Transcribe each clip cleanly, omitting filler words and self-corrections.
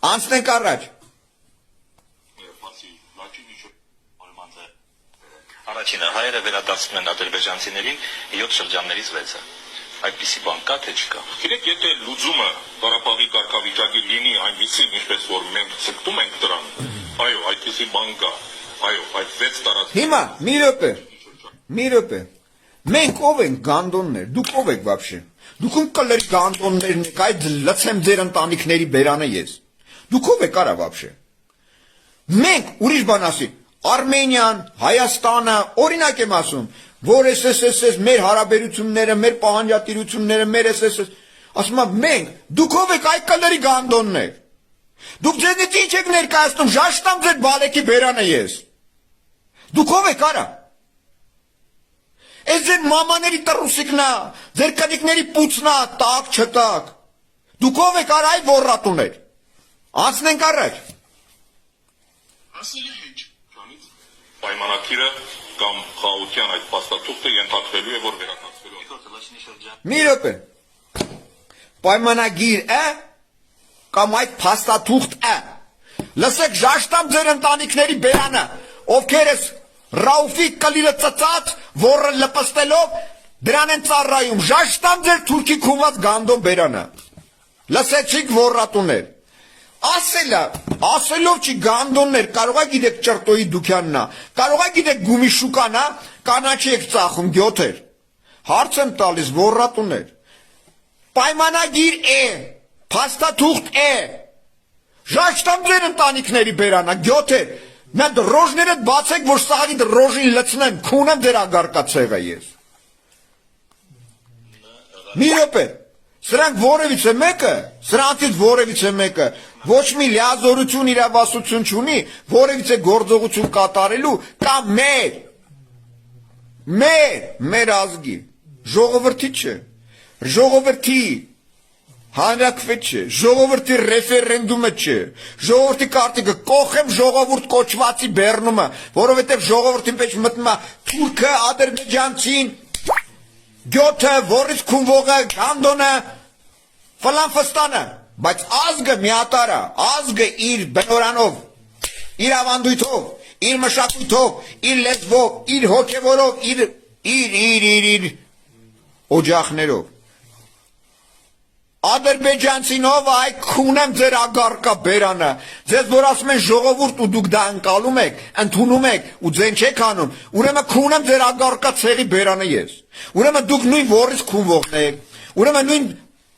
Անցնենք առաջ։ Առաջինը հայերը վերադարձնում են ադրբեջանցիներին 7 շրջաններից 6-ը։ Այդպիսի բան կա թե չկա։ Գիտեք, եթե լուծումը Ղարաբաղի կարգավիճակի լինի այնպիսի, ինչպես որ մենք ցկտում ենք դրան, այո, այդպիսի բան կա։ Այո, այդ 6 տարածք։ Հիմա մի րոպե։ Մենք ով ենք գանդոններ, դուք ով եք вообще։ Դուք ում կլերի գանդոններն եք, այդ լցեմ ձեր ընտանիքների բերանը ես։ Դուք ով եք արա вообще։ Մենք ուրիշ բան ասի, Արմենիան, Հայաստանը, օրինակ եմ ասում, որ SSS մեր հարաբերությունները, մեր պահանջատիրությունները, մեր SSS, ասում եմ մենք, դուք ով եք այդ կլերի գանդոններ։ Դուք ձեզնից ինչ եք ներկայացնում, ժաշտամ ձեր բալեկի բերանը ես։ Դուք ով եք արա։ Այս ձեր մամաների տրուսիկնա, ձեր կնիկների պուծնա, տակ չտակ։ Դուք ով եք արա այդ ոռատուներ։ Անցնենք առաջ։ Ասել ինչ։ Պայմանագիրը կամ խաղաղության այդ փաստաթուղթը ենթադրելու է, որ վերականգնվելու է։ Մի րոպե։ Պայմանագիր է կամ այդ փաստաթուղթ է։ Լսեք, ժաշտամ ձեր ընտանիքների բերանը, ովքեր ես Ռաուֆի կլիրը ծծած, որը լպստելով դրան են ծառայում, ժաշտամ ձեր թուրքի քումված գանդոն բերանը։ Լսեցիք ոռատուներ։ Ասելով չի գանդոններ, կարողա գիտեք ճրտոյի դուքյաննա, կարողա գիտեք գումի շուկանա, կանաչի եք ծախում գյոթեր։ Հարց եմ տալիս ոռատուներ։ Պայմանագիր է, փաստաթուղթ է, ժաշտամ ձեր ընտանիքների բերանը, գյոթեր, մենք ռոժներդ բացեք, որ սաղի ռոժին լցնեմ, քունեմ ձեր ագարկացեղը ես։ Մի րոպե, սրանք սրանցից որևիցե մեկը, ոչ մի լիազորություն իրավասություն չունի, որևիցե գործողություն կատարելու, կամ մեր ազգի, ժողովրդի չէ, ժողովրդի հանրակրվե չէ, ժողովրդի ռեֆերենդումը չէ, ժողովրդի կարտիկը, կողեմ ժողովուրդ կոչվածի բեռնումը, որովհետև ժողովրդին պետք մտնում է թուրքը, ադրբեջանցին, գյոթը, որից քունվողը, գանդոնը, ֆլանֆստանը, բայց ազգը միատարա, ազգը իր բնորանով, իր ավանդույթով, իր մշակույթով, իր լեզվով, իր հոգևորով, իր օջախներով։ Ադրբեջանցինով այ քունեմ ձեր ագարկա բերանը, ձեզ որ ասում են ժողովուրդ ու դուք դա ընկալում եք, ընդունում եք ու ձեն չեք անում, ուրեմն քունեմ ձեր ագարկա ցեղի բերանը ես, ուրեմն դուք նույն որից քունվողն եք, ուրեմն նույն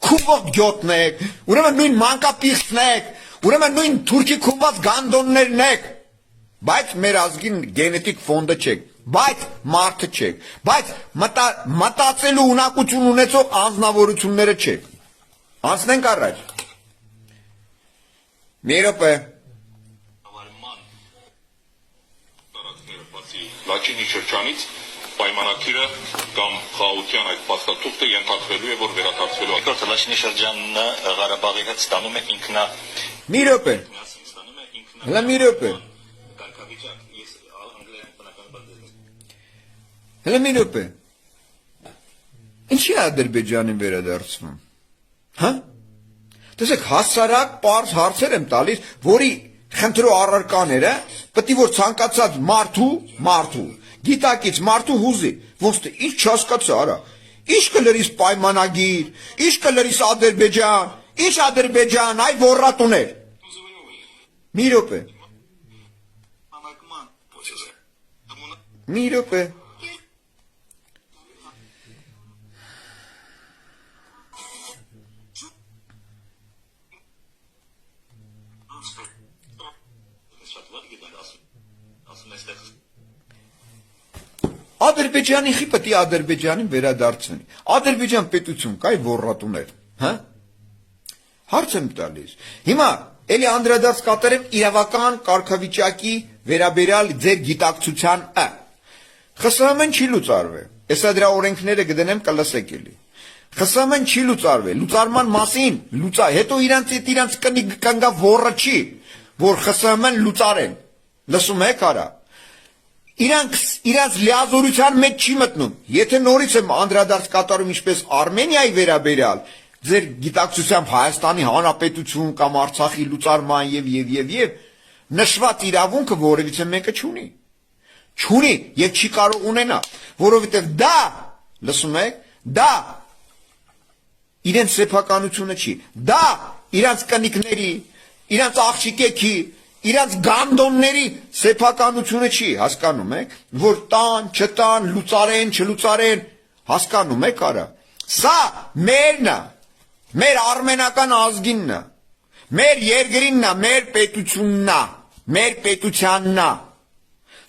քունվող գյոտն եք, ուրեմն նույն մանկապիղծն եք, ուրեմն նույն թուրքի քունված գանդոններն եք, բայց մեր ազգին գենետիկ ֆոնդը չեք, բայց մարդը չեք, բայց մտածելու ունակություն ունեցող անձնավորությունները չեք։ Անցնենք առաջ։ Մի րոպե։ Լաչինի շրջանից պայմանագիրը կամ խաղաղության այդ փաստաթուղթը ենթադրելու է, որ վերադարձվելու է։ Երկրորդը Լաչինի շրջանը Ղարաբաղի հետ ստանում է ինքնա։ Մի րոպե։ Հələ մի րոպե։ Հələ մի րոպե։ Ինչի է Ադրբեջանին վերադարձվում։ Հա? Տեսեք, հասարակ պարզ հարցեր եմ տալիս, որի խնդրո առարկաները պետք է որ ցանկացած մարդու, գիտակից մարդու հուզի, ոնց թե ինչ չհասկացա, արա։ Ինչ կլրիս պայմանագիր, ինչ կլրիս Ադրբեջան, այ ոռատուներ։ Մի րոպե։ Մի րոպե։ Ադրբեջանի խի պետք է Ադրբեջանին վերադարձնի։ Ադրբեջան պետություն կայ ոռատուներ, հա? Հարց եմ տալիս։ Հիմա էլի անդրադարձ կատարեմ իրավական կարգավիճակի վերաբերյալ ձեր գիտակցությանը։ ԽՍՀՄ-ն չի լուծարվել։ Էսա դրա օրենքները կդնեմ կլսեք էլի։ ԽՍՀՄ-ն չի լուծարվել։ Լուծարման մասին հետո իրանց կնգա ոռը չի, որ ԽՍՀՄ-ն լուծարեն։ Լսում եք արա։ Իրանց լիազորության մեջ չի մտնում։ Եթե նորից եմ անդրադարձ կատարում ինչպես Արմենիայի վերաբերյալ, ձեր գիտակցությամբ Հայաստանի Հանրապետություն կամ Արցախի լուծարման եւ նշված իրավունքը որևիցե մեկը չունի եւ չի կարող ունենա, որովհետեւ դա, լսում եք, դա իրենց սեփականությունը չի, դա իրանց կնիկների, իրանց աղջիկեքի, իրանց գանդոնների սեփականությունը չի, հասկանում եք, որ տան, չտան, լուծարեն, չլուծարեն, հասկանում եք արա, սա մերն է, մեր արմենական ազգինն է, մեր երկրինն է, մեր պետությունն է, մեր պետությանն է,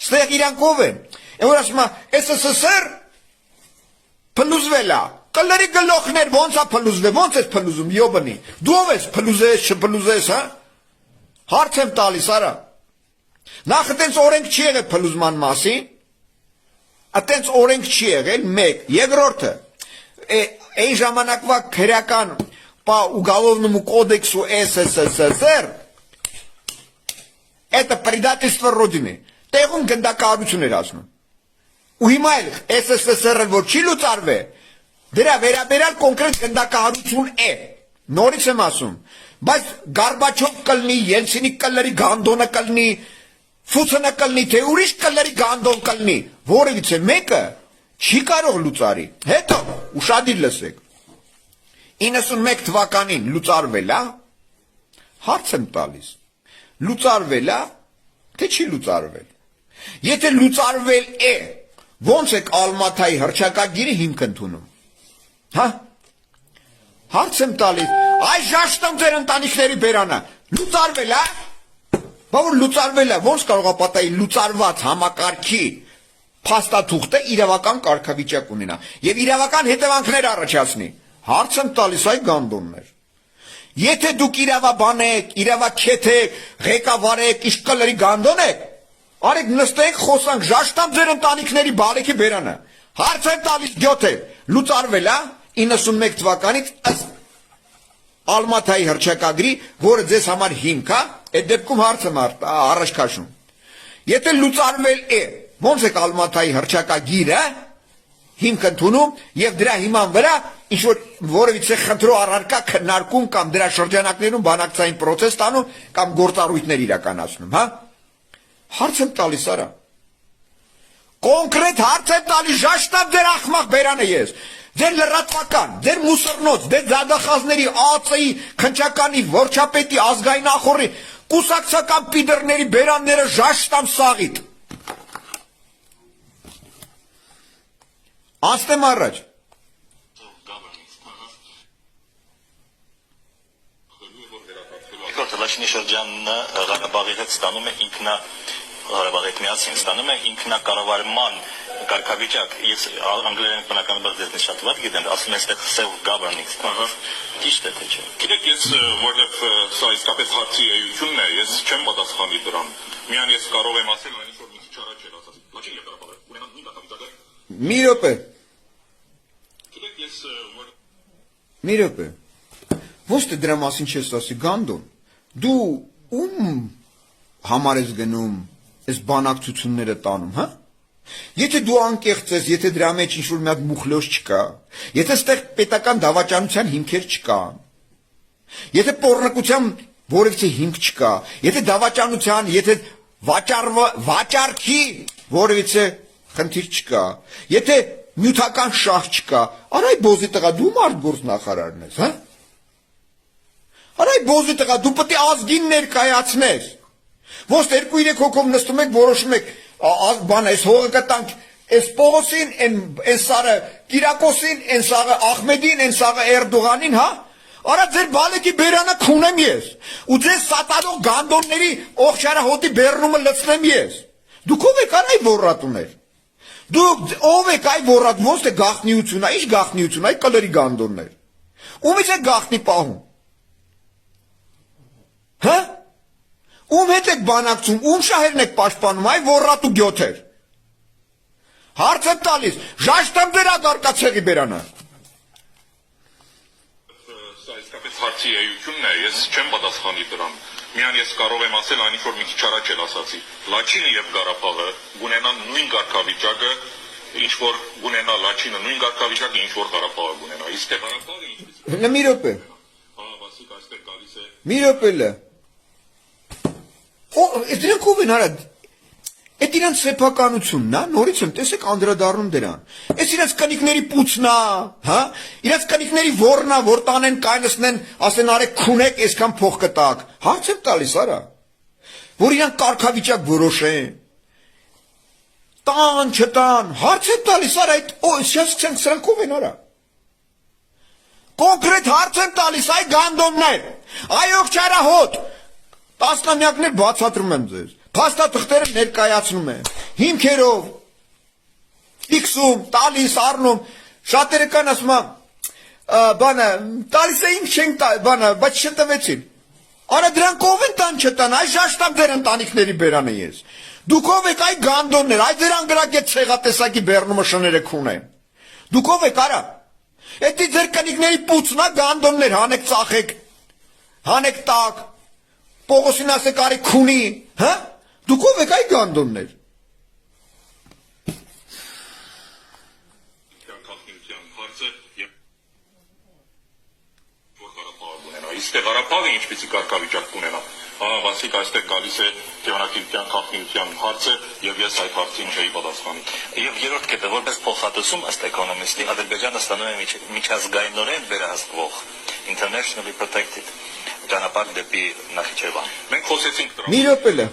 ստեղ իրանք ով են, որ ասում է, SSSR փլուզվել է, կլերի գլոխներ ոնց է փլուզվել, ոնց ես փլուզում, յոբնի, դու ով ես փլուզես, չփլուզես, հա, հարց եմ տալիս, արա, նախ այտենց օրենք չի եղել փլուզման մասին, այտենց օրենք չի եղել, մեկ, երկրորդը, այն ժամանակվա քրեական уголовному кодексу СССР это предательство Родины, տեղում գնդակահարություն էր ասում, ու հիմա էլ ՍՍՍՌ-ը որ չի լուծարվել, դրա վերաբերյալ կոնկրետ գնդակահարություն է, նորից եմ ասում, բայց Գորբաչով կլնի, Ելցինի կլների գանդոնը կլնի, Ֆուցնը կլնի, թե ուրիշ կլների գանդոն կլնի, որևիցե մեկը չի կարող լուծարի, հետո ուշադիր լսեք, 91 թվականին լուծարվել է, հարց եմ տալիս, լուծարվել է, թե չի լուծարվել, եթե լուծարվել է, ոնց եք Ալմաթայի հռչակագիրը հիմք ընդունում, հա, հարց եմ տալիս, այս ժաշտում ձեր ընտանիքների բերանը, լուծարվել է, բավոր լուծարվել է, ոնց կարող է պատահի լուծարված համակարգի փաստաթուղթը իրավական կարգավիճակ ունենա եւ իրավական հետևանքներ առաջացնի, հարց եմ տալիս այ գանդոններ, եթե դուք իրավաբան եք, իրավաքեթ եք, ղեկավար եք, իշկալերի գանդոն եք, արեք նստենք խոսանք, ժաշտամ ձեր ընտանիքների բալեքի բերանը, հարց եմ տալիս գյոթ է, լուծարվել է 91 թվականից ըստ Ալմաթայի հռչակագրի, որը ձեզ համար հիմք է, այդ դեպքում հարց եմ առաջ քաշում, եթե լուծարվել է, ոնց եք Ալմաթայի հռչակագիրը հիմք ընդունում եւ դրա հիման վրա ինչ որ որևիցե խնդրո առարկա քննարկում կամ դրա շրջանակներում բանակցային process տանում կամ գործառույթներ իրականացնում, հա? Հարց եմ տալիս արա։ Կոնկրետ հարց եմ տալիս ժաշտամ ձեր ախմախ բերանը ես։ Ձեր լրատվական, ձեր մուսռնոց, ձեր զադախազների, ԱԱՑ-ի, քնչականի, վարչապետի, ազգային ախորի, կուսակցական պիդերների բերանները ժաշտամ սաղիտ։ Անցնեմ առաջ։ Երկրորդը Լաչինի շրջանը Ղարաբաղի հետ ստանում է Ղարաբաղի հետ միասին ստանում է ինքնակառավարման կարգավիճակ, ես անգլերեն բնականաբար ձեզ շատ վատ գիտեմ, ասում են այստեղ self-governance, ճիշտ է թե չէ։ Գիտեք, ես որտեղ սա իսկապես հարցի էությունն է, ես չեմ պատասխանի դրան։ Միայն ես կարող եմ ասել այն ինչ որ մի քիչ առաջ էր ասած։ Լաչինի եւ Ղարաբաղը ունենան նույն կարգավիճակը։ Մի րոպե։ Գիտեք, ես Մի րոպե։ Ոչ թե դրա մասին չես ասի Գանդոն։ Դու ում համար ես գնում, այս բանակցությունները տանում, հա? Եթե դու անկեղծ ես, եթե դրա մեջ ինչ-որ մի հատ մուխլոց չկա, եթե ստեղ պետական դավաճանության հիմքեր չկան, եթե պոռնկության որևիցե հիմք չկա, եթե դավաճանության, եթե վաճառքի որևիցե խնդիր չկա, եթե նյութական շահ չկա, արայ բոզի տղա, դու մարդգործ նախարարն ես, հա? Արայ բոզի տղա, դու պետք է ազգին ներկայացնես։ Ոնց 2-3 հոգով նստում եք, որոշում եք, բան այս հողը կտանք, այս Պողոսին, այն սարը Կիրակոսին, այն սարը Ախմեդին, այն սարը Էրդողանին, հա? Արա ձեր բալեկի բերանը քունեմ ես, ու ձեր սատանող գանդոնների օղջարահոտի բեռնումը լցնեմ ես։ Դուք ով եք արայ ոռատուներ։ Դուք ով եք այ ոռատ, ոնց թե գաղտնիություն, ինչ գաղտնիություն, այ կլերի գանդոններ։ Ումից է գաղտնի պահում։ Հա? Ում հետ եք բանակցում, ում շահերն եք պաշտպանում, այ ոռատու գյոթեր։ Հարց եմ տալիս, ժաշտեմ դեր ագարկացեղի բերանը։ Սա իսկապես հարցի էությունն է, ես չեմ պատասխանի դրան։ Միայն ես կարող եմ ասել այն ինչ որ մի քիչ առաջ էլ ասացի։ Լաչինը եւ Ղարաբաղը ունենան նույն կարգավիճակը ինչ որ ունենա Լաչինը, նույն կարգավիճակը ինչ որ Ղարաբաղը ունենա, իսկ թե Ղարաբաղը ինչպես Մի րոպե։ Վասիկ այստեղ գալիս է Մի րոպե լը։ Դրանք ով են արա։ Այդ իրանց սեփականությունն է, նորից եմ տեսեք անդրադառնում դրան։ Այս իրանց կնիկների պուծն է, հա։ Իրանց կնիկների ворն է, որ տանեն կայնացնեն, ասեն արեք քունեք, այսքան փող կտակ։ Հարց եմ տալիս արա։ Որ իրանք կարգավիճակ որոշեն։ Տան, չտան, հարց եմ տալիս արա, այդ շատ սրանք ով են արա։ Կոնկրետ հարց եմ տալիս, այ գանդոններ, այ ողջարահոտ, տասնամյակներ բացատրում եմ ձեզ, փաստաթղթերը ներկայացնում եմ, հիմքերով, ֆիքսում, տալիս, առնում, շատերը կան ասում եմ, բանը, տալիս է ինք չենք բանը, բայց չտվեցին, արա դրանք ով են տան չտան, այ շաշտամ ձեր ընտանիքների բերանը ես, դուք ով եք այ գանդոններ, այ ձեր անգրակ այդ ցեղատեսակի բեռնումը շները քունեն, դուք ով եք արա, Էդի ձեր կնիկների պուծնա գանդոններ հանեք ծախեք, հանեք տակ, Պողոսին ասեք արի քունի, հա? Դուք ով եք այ գանդոններ։ քաղաքնության հարցը եւ որ Ղարաբաղը ունենա, իսկ թե Ղարաբաղը ինչպեսի կարգավիճակ կունենա։ Վասիկ այստեղ գալիս է Գեղանակիրության քաղաքնության հարցը եւ ես այդ հարցին չէի պատասխանի։ Եվ երրորդ կետը որպես փոխհատուցում ըստ Economist-ի Ադրբեջանը ստանում է միջազգայինորեն վերահսկվող internationally protected ճանապարհ դեպի Նախիջևան։ Մենք խոսեցինք դրա։ Մի րոպե լը։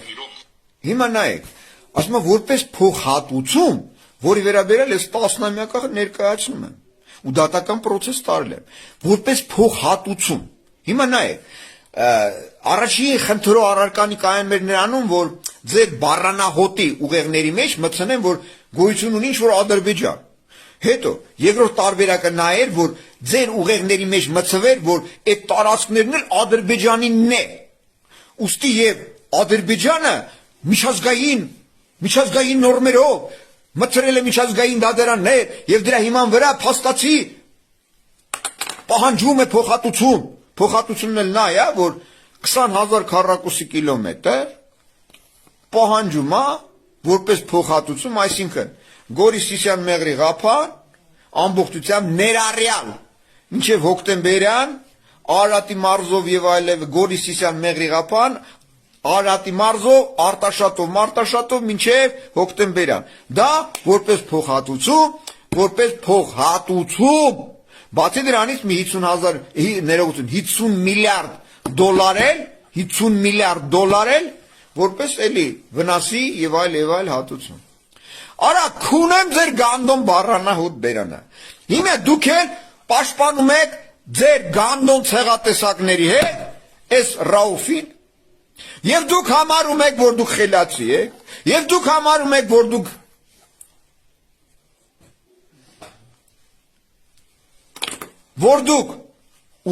Հիմա նայեք, ասում եմ որպես փոխհատուցում, որի վերաբերյալ ես 10-ամյակը ներկայացնում եմ ու դատական process տարել եմ, որպես փոխհատուցում։ Հիմա նայեք, առաջին խնդրո առարկանի կայան մեր նրանում, որ ձեր բառանահոտի ուղեղների մեջ մտցնեն, որ գոյություն ունի ինչ-որ Ադրբեջան։ Հետո երկրորդ տարբերակը նա էր, որ ձեր ուղեղների մեջ մտցվեր, որ այդ տարածքներն էլ Ադրբեջանինն է։ Ուստի եւ Ադրբեջանը միջազգային նորմերով մտցրել է միջազգային դատարաններ եւ դրա հիման վրա փաստացի պահանջում է փոխհատուցում։ Փոխհատուցումն էլ նա է, որ 20000 քառակուսի կիլոմետր պահանջում է որպես փոխհատուցում, այսինքն Գորիս Սիսյան Մեղրի Ղափան ամբողջությամբ ներառյալ մինչև հոկտեմբերյան Արարատի մարզով եւ այլև Գորիս Սիսյան Մեղրի Ղափան Արարատի մարզով Արտաշատով մինչև հոկտեմբերյան դա որպես փոխհատուցում Բացի դրանից մի 50 միլիարդ դոլար էլ որպես էլի վնասի եւ այլ հատուցում։ Արա քունեմ ձեր գանդոն բառանահոտ բերանը։ Հիմա դուք էլ պաշտպանում եք ձեր գանդոն ցեղատեսակների հետ այս Ռաուֆին եւ դուք համարում եք որ դուք խելացի եք եւ դուք համարում եք որ դուք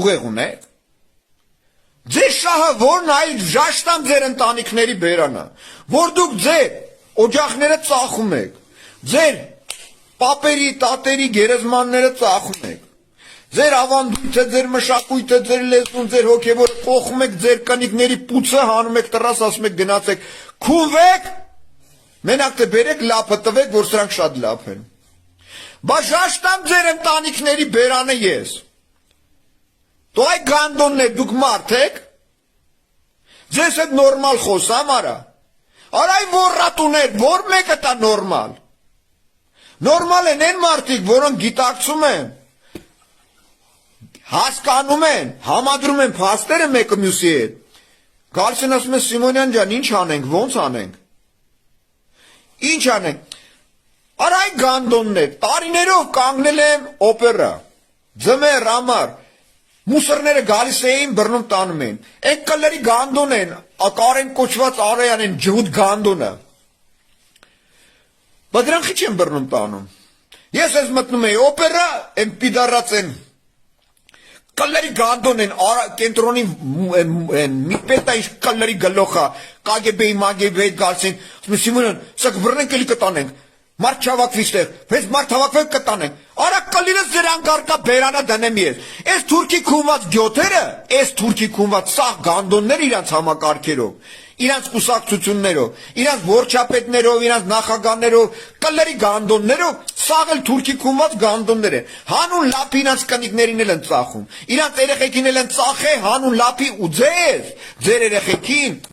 ուղեղ ունեք, ձեր շահը որն այլ ժաշտամ ձեր ընտանիքների բերանը, որ դուք ձեր օջախները ծախում եք, ձեր պապերի, տատերի, գերեզմանները ծախում եք, ձեր ավանդույթը, ձեր մշակույթը, ձեր լեզուն, ձեր հոգևորը կողում եք, ձեր կնիկների պուծը հանում եք, տրաս ասում եք գնացեք, քունվեք, մենակ թե բերեք լապը տվեք, որ սրանք շատ լապ են։ Բա ժաշտամ ձեր ընտանիքների բերանը ես։ Դու այ գանդոններ դուք մարդ եք։ Ձեզ հետ նորմալ խոսամ արա։ Արա այ ոռատուներ, որ մեկը տա նորմալ։ Նորմալ են այն մարդիկ, որոնք գիտակցում են, հասկանում են, համադրում են փաստերը մեկը մյուսի հետ։ Գալիս են ասում են Սիմոնյան ջան, ինչ անենք, ոնց անենք։ Ինչ անենք։ Արա այ գանդոններ, տարիներով կանգնել եմ օպերա, ձմեր, ամար, մուսրները գալիս էին բռնում տանում են, այդ կլերի գանդոն են, կարեն կոչված արեան են ջհուդ գանդոնը, բա դրանք ինչ են բռնում տանում, ես ես մտնում էի օպերա, են պիդարած են, կլերի գանդոն են, կենտրոնի մի պետա ինչ կլերի գլոխա, կագեբեի, մագեբեի գալիս են, Սիմոնյան, սա կբռնենք էլի կտանենք, Մարդ չհավաքվի ստեղ, բայց մարդ հավաքվեք կտանենք։ Արա կլինես ձեր անկարգա բերանը դնեմ ես։ Այս թուրքի քունված գյոթերը, այս թուրքի քունված սաղ գանդոնները իրանց համակարգերով, իրանց կուսակցություններով, իրանց որչապետներով, իրանց նախագահներով, կլերի գանդոններով, սաղ էլ թուրքի քունված գանդոններ են։ Հանուն լապի իրանց կնիկներին էլ են ծախում։ Իրանց երեխեքին էլ են ծախե հանուն լապի ու ձեր երեխեքին